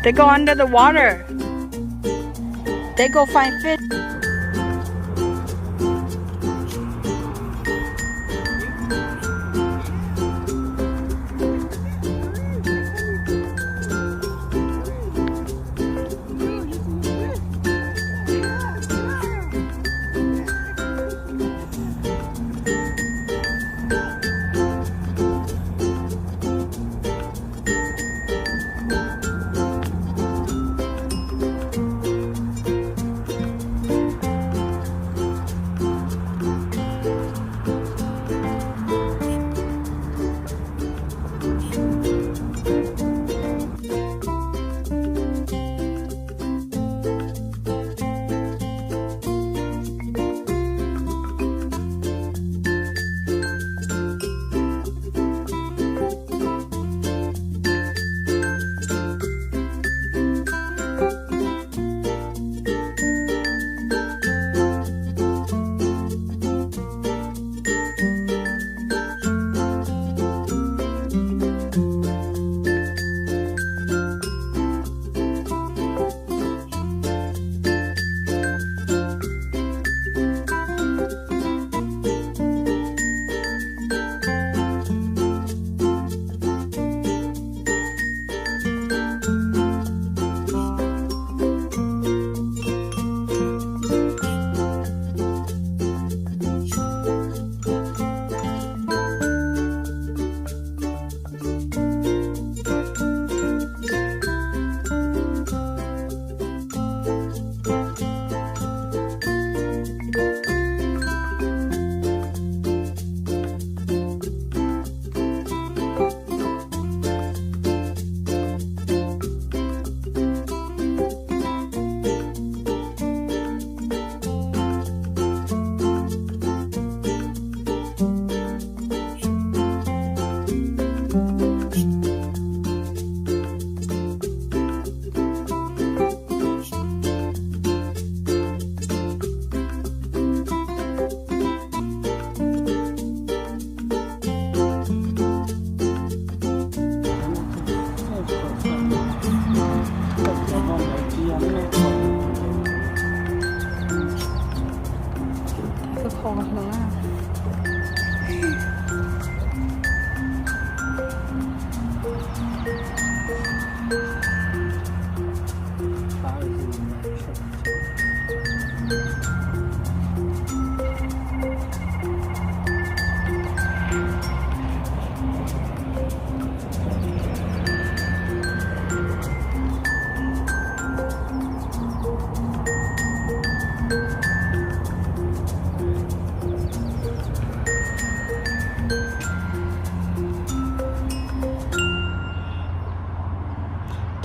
They go under the water. They go find fish.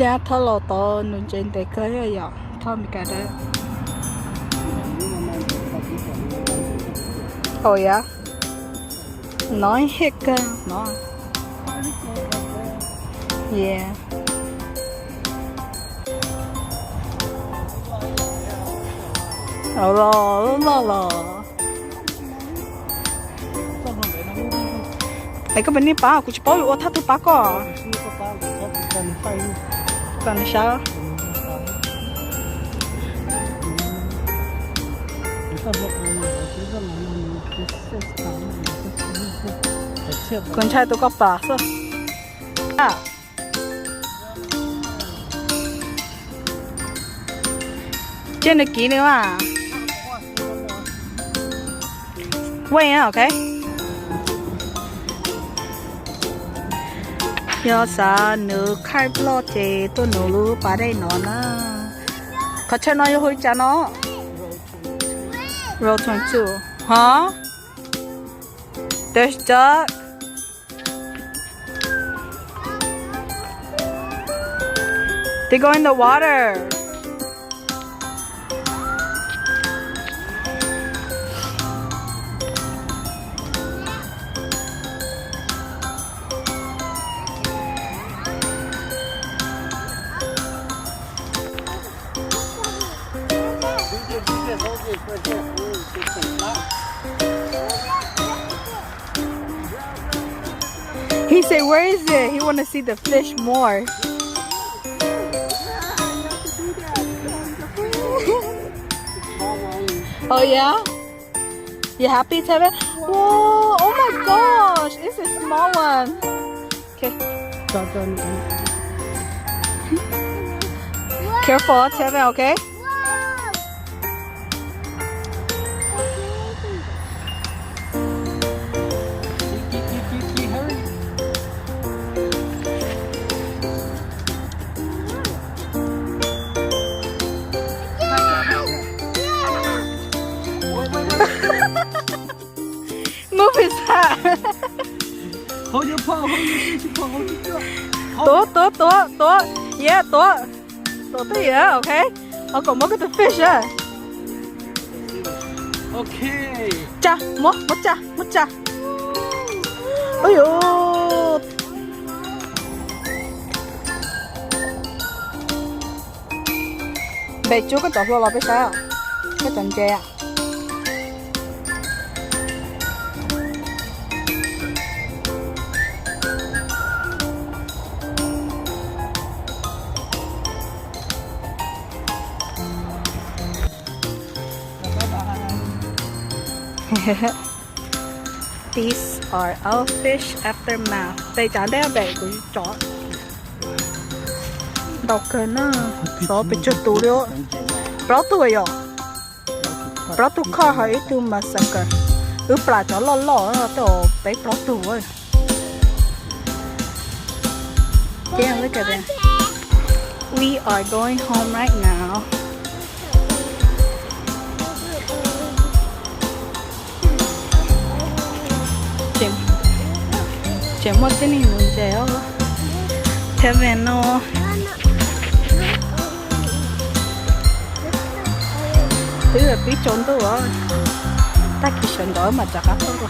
Cha thở lò to nung trên tay cưới rồi ạ, thôi mình cả đây. Oh yeah, nói hết cơ, nói. Yeah. Lò. Ai có bênนี้ป้ากูจะป้อนว่าถ้าตัวป้าก็còn sao con trai tôi có bà sao à trên này kỹ nữa à quay á ok giờ sa nữ carp lo chè tôi nấu lu bà đây nó na có cho nó hơi chả nó roll 22 huh there's duck they go in the water. He said, where is it? He want to see the fish more. Oh yeah? You happy, Tevin? Whoa! Oh my gosh! It's a small one. Okay. Careful, Tevin. Okay. Hurry. Move his hat. Hold your paw, hold your paw, hold your Tố. Yeah, tố. Tố tới yeah, okay. Còn mất cái fish á. Okay. Cha, mất cha. Ôi dồi. Bè chú cái chọt lo biết sao? Cái chành tre. These are our fish aftermath. Đây chả đeo bể của chó. Đọc cơ nó. Đó bị chút tù liêu. Bro tuổi yo. Bro tu kho hỏi tu massacre. Bà chó lo to bé bro tu ơi. Yeah, look at that. We are going home right now. Chém một cái này luôn chéo. Thế về nó. Thứ là biết trốn tôi rồi. Ta chỉ sợ đỡ mà chả có tôi rồi.